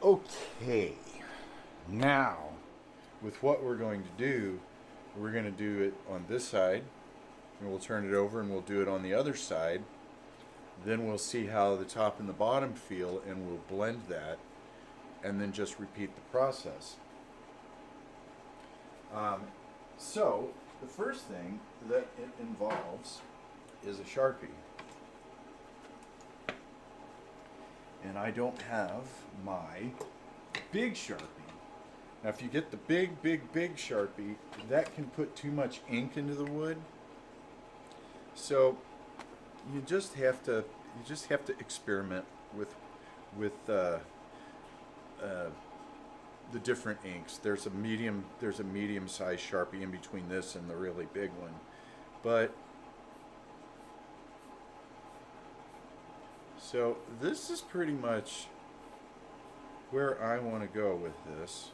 Okay, now with what we're going to do, we're going to do it on this side, and we'll turn it over and we'll do it on the other side. Then we'll see how the top and the bottom feel, and we'll blend that, and then just repeat the process. So, the first thing that it involves is a Sharpie. And I don't have my big Sharpie. Now if you get the big Sharpie, that can put too much ink into the wood. So you just have to experiment with the different inks. There's a medium sized Sharpie in between this and the really big one. But so this is pretty much where I want to go with this.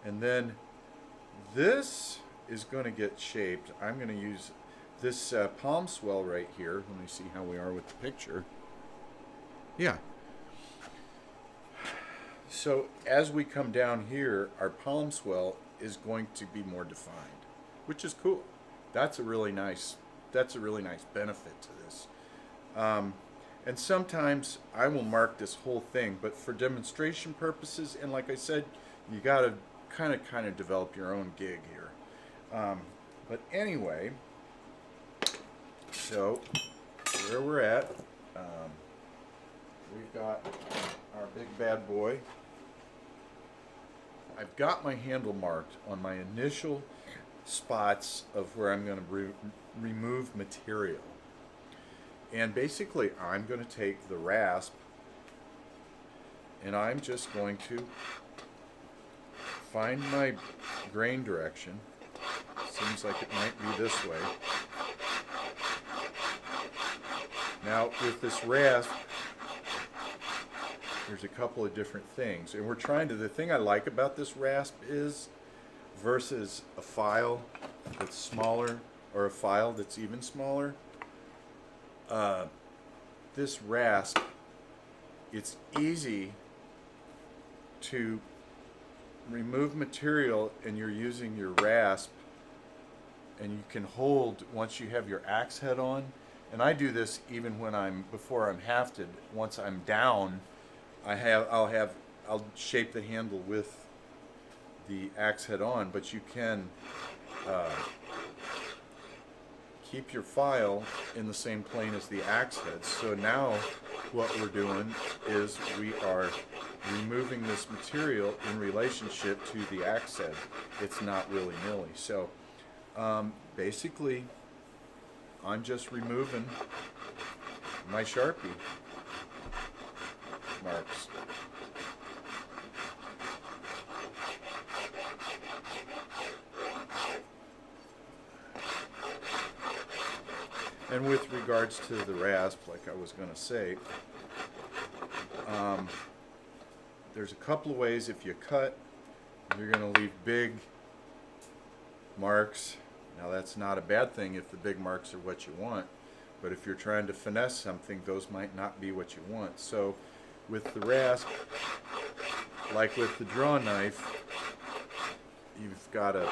And then this is going to get shaped. I'm going to use this palm swell right here. Let me see how we are with the picture. Yeah. So as we come down here, our palm swell is going to be more defined, which is cool. That's a really nice benefit to this. And sometimes I will mark this whole thing, but for demonstration purposes, and like I said, you got to kind of develop your own gig here. But anyway, so where we're at, we've got our big bad boy. I've got my handle marked on my initial spots of where I'm going to remove material. And basically, I'm going to take the rasp and I'm just going to find my grain direction. Seems like it might be this way. Now, with this rasp, there's a couple of different things. And we're trying to, the thing I like about this rasp is, versus a file that's smaller or a file that's even smaller, this rasp, it's easy to remove material, and you're using your rasp, and you can hold once you have your axe head on. And I do this even when before I'm hafted. Once I'm down, I'll shape the handle with the axe head on, but you can keep your file in the same plane as the axe head. So now what we're doing is we are removing this material in relationship to the axe head. It's not willy-nilly. So basically, I'm just removing my Sharpie marks. And with regards to the rasp, like I was going to say, there's a couple of ways. If you cut, you're going to leave big marks. Now that's not a bad thing if the big marks are what you want, but if you're trying to finesse something, those might not be what you want. So with the rasp, like with the draw knife, you've got to,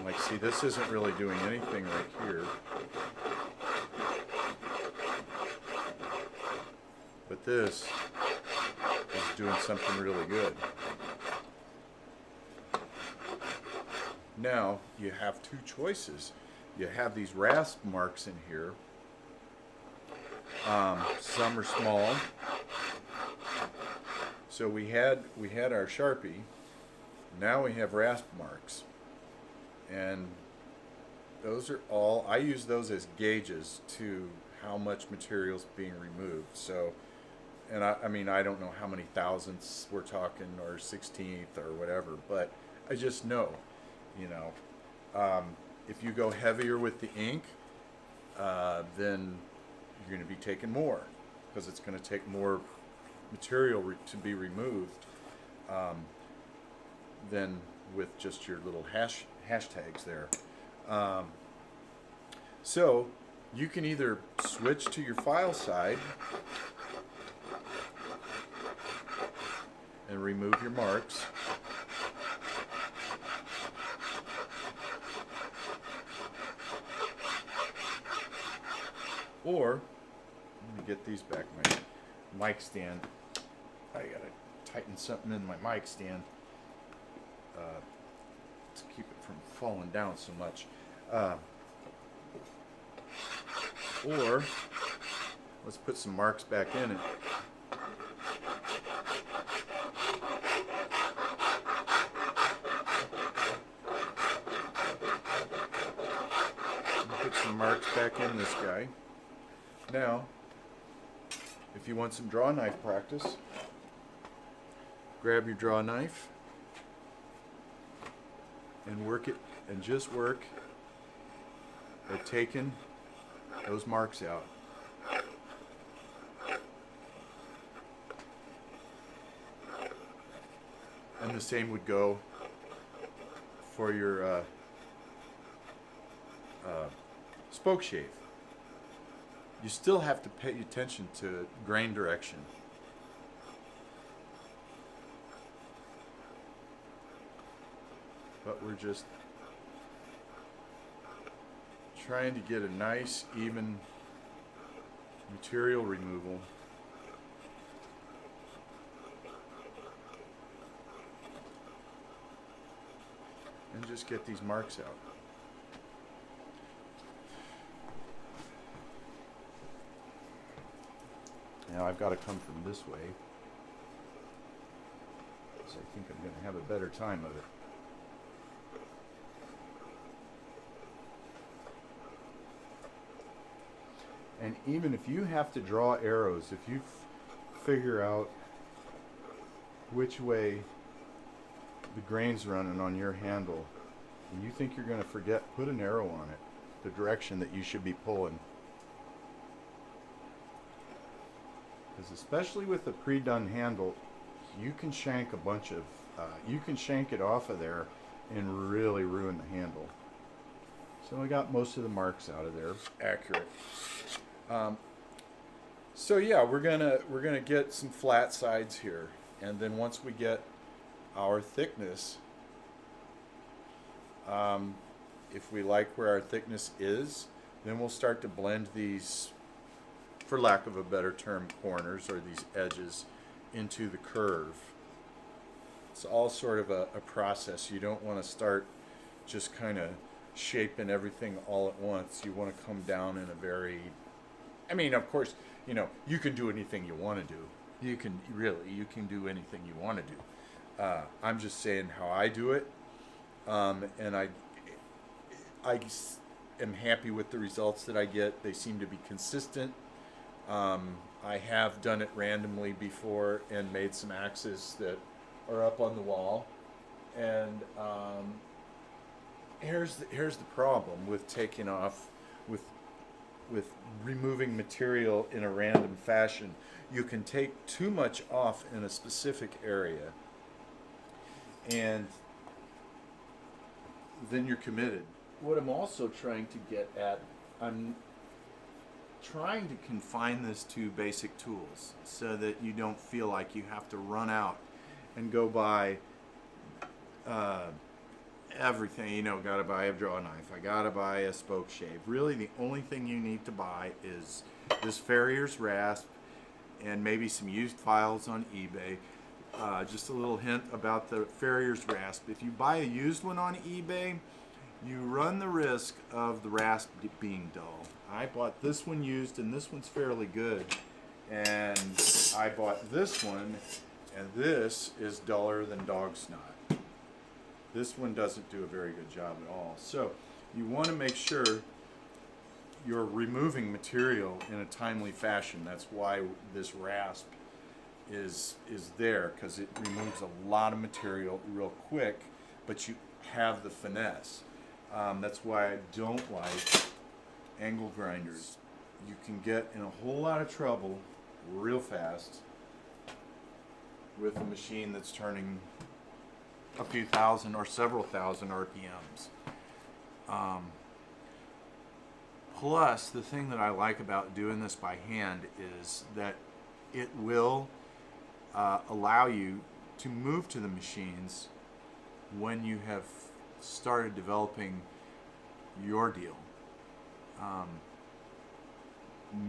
like, see, this isn't really doing anything right here. But this is doing something really good. Now, you have two choices. You have these rasp marks in here. Some are small. So we had our Sharpie. Now we have rasp marks. And those are all, I use those as gauges to how much material is being removed. So, and I mean, I don't know how many thousandths we're talking, or 16th or whatever, but I just know, you know, if you go heavier with the ink, then you're going to be taking more, because it's going to take more material to be removed than with just your little hashtags there. So you can either switch to your file side and remove your marks. Or, let me get these back, my mic stand. I gotta tighten something in my mic stand to keep it from falling down so much. Or, let's put some marks back in it. Put some marks back in this guy. Now, if you want some draw knife practice, grab your draw knife and work it, and just work at taking those marks out. And the same would go for your spoke shave. You still have to pay attention to grain direction. But we're just trying to get a nice, even material removal. And just get these marks out. Now I've got to come from this way, because I think I'm going to have a better time of it. And even if you have to draw arrows, if you figure out which way the grain's running on your handle, and you think you're going to forget, put an arrow on it, the direction that you should be pulling. Because especially with a pre-done handle, you can shank a bunch of, you can shank it off of there and really ruin the handle. So I got most of the marks out of there, accurate. So yeah, we're gonna get some flat sides here, and then once we get our thickness, if we like where our thickness is, then we'll start to blend these, for lack of a better term, corners or these edges into the curve. It's all sort of a process. You don't want to start just kind of shaping everything all at once. You want to come down in a very, I mean, of course, you know, you can do anything you want to do. You can do anything you want to do. I'm just saying how I do it, and I am happy with the results that I get. They seem to be consistent. I have done it randomly before and made some axes that are up on the wall. And here's the problem with taking off, with removing material in a random fashion. You can take too much off in a specific area, and then you're committed. What I'm also trying to get at, I'm trying to confine this to basic tools so that you don't feel like you have to run out and go buy everything. You know, gotta buy a draw knife, I gotta buy a spoke shave. Really, the only thing you need to buy is this Farrier's rasp and maybe some used files on eBay. Just a little hint about the Farrier's rasp. If you buy a used one on eBay, you run the risk of the rasp being dull. I bought this one used, and this one's fairly good. And I bought this one, and this is duller than dog snot. This one doesn't do a very good job at all. So you want to make sure you're removing material in a timely fashion. That's why this rasp is there, because it removes a lot of material real quick, but you have the finesse. That's why I don't like angle grinders. You can get in a whole lot of trouble real fast with a machine that's turning a few thousand or several thousand RPMs. Plus, the thing that I like about doing this by hand is that it will allow you to move to the machines when you have started developing your deal.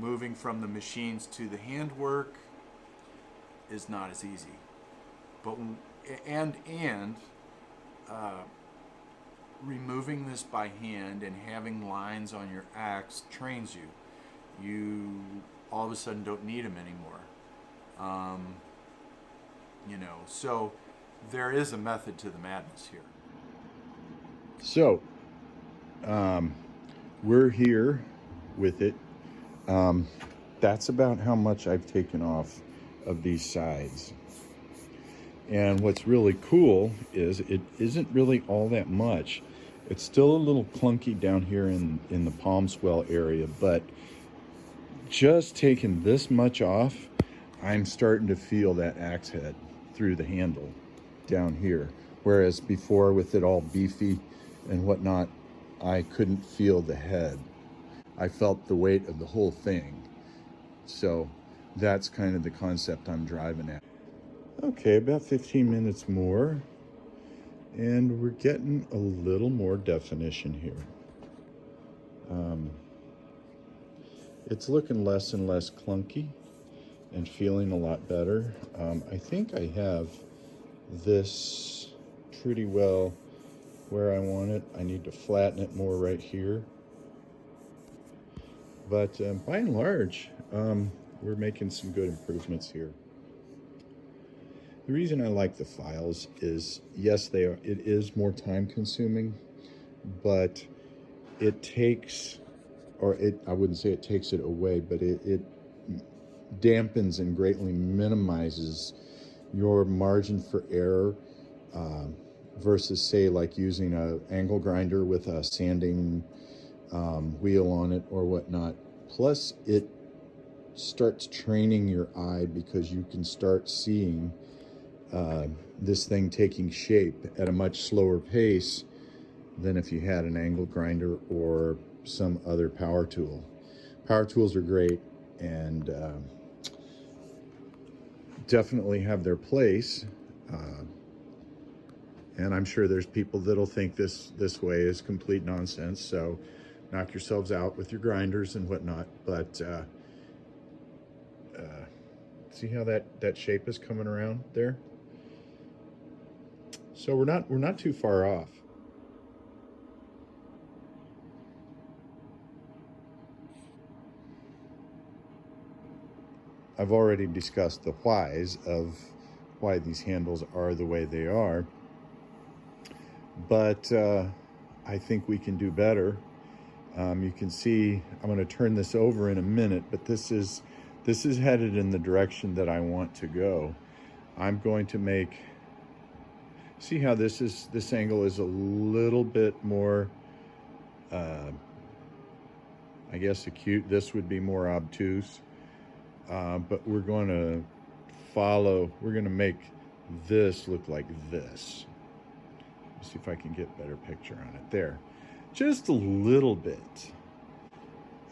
Moving from the machines to the handwork is not as easy, but removing this by hand and having lines on your axe trains you. You all of a sudden don't need them anymore. So there is a method to the madness here. So we're here with it. That's about how much I've taken off of these sides. And what's really cool is it isn't really all that much. It's still a little clunky down here in the palm swell area, but just taking this much off, I'm starting to feel that axe head through the handle down here. Whereas before, with it all beefy and whatnot, I couldn't feel the head. I felt the weight of the whole thing. So that's kind of the concept I'm driving at. Okay, about 15 minutes more, and we're getting a little more definition here. It's looking less and less clunky and feeling a lot better. I think I have this pretty well where I want it. I need to flatten it more right here. But by and large, we're making some good improvements here. The reason I like the files is, yes, it is more time consuming, but it takes, I wouldn't say it takes it away, but it dampens and greatly minimizes your margin for error versus, say, like using an angle grinder with a sanding wheel on it or whatnot. Plus, it starts training your eye because you can start seeing this thing taking shape at a much slower pace than if you had an angle grinder or some other power tool. Power tools are great and definitely have their place. And I'm sure there's people that'll think this way is complete nonsense. So knock yourselves out with your grinders and whatnot. But see how that shape is coming around there? So we're not too far off. I've already discussed the whys of why these handles are the way they are, but I think we can do better. You can see I'm going to turn this over in a minute, but this is headed in the direction that I want to go. I'm going to make, see how this angle is a little bit more, I guess acute. This would be more obtuse. But we're going to make this look like this. Let's see if I can get a better picture on it. There. Just a little bit.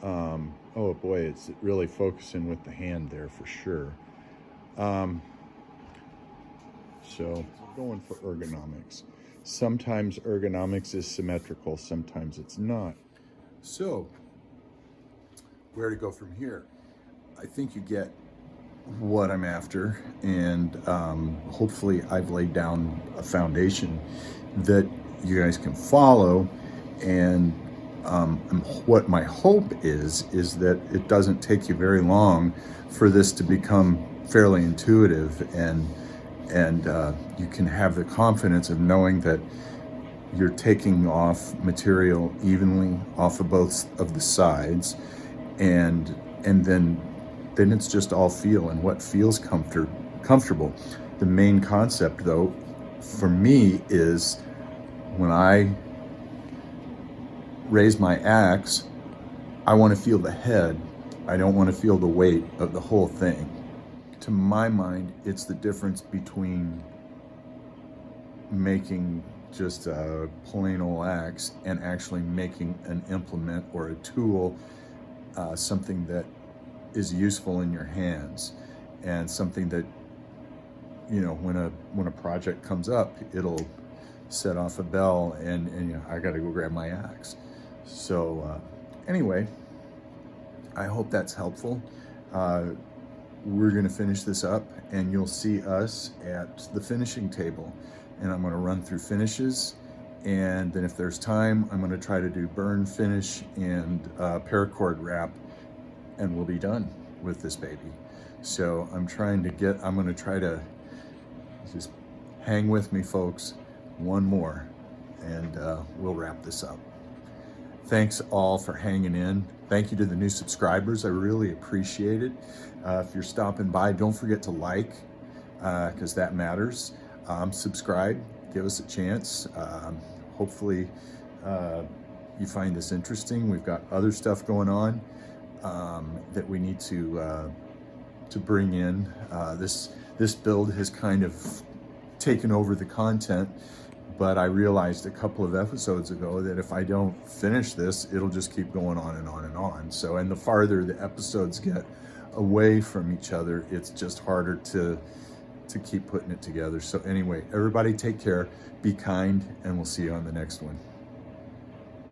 Oh boy, it's really focusing with the hand there for sure. So going for ergonomics. Sometimes ergonomics is symmetrical, sometimes it's not. So, where to go from here? I think you get what I'm after, and hopefully I've laid down a foundation that you guys can follow, and what my hope is that it doesn't take you very long for this to become fairly intuitive, and you can have the confidence of knowing that you're taking off material evenly off of both of the sides, and then it's just all feel and what feels comfortable. The main concept, though, for me is when I raise my axe, I want to feel the head. I don't want to feel the weight of the whole thing. To my mind, it's the difference between making just a plain old axe and actually making an implement or a tool, something that is useful in your hands, and something that you know, when a project comes up, it'll set off a bell, and you know, I got to go grab my axe. So anyway, I hope that's helpful. We're going to finish this up, and you'll see us at the finishing table. And I'm going to run through finishes, and then if there's time, I'm going to try to do burn, finish, and paracord wrap, and we'll be done with this baby. So I'm going to try to just hang with me, folks. One more, and we'll wrap this up. Thanks all for hanging in. Thank you to the new subscribers. I really appreciate it. If you're stopping by, don't forget to like, because that matters. Subscribe, give us a chance. Hopefully you find this interesting. We've got other stuff going on that we need to bring in. This build has kind of taken over the content, but I realized a couple of episodes ago that if I don't finish this, it'll just keep going on and on and on. So, and the farther the episodes get away from each other, it's just harder to keep putting it together. So anyway, everybody take care, be kind, and we'll see you on the next one.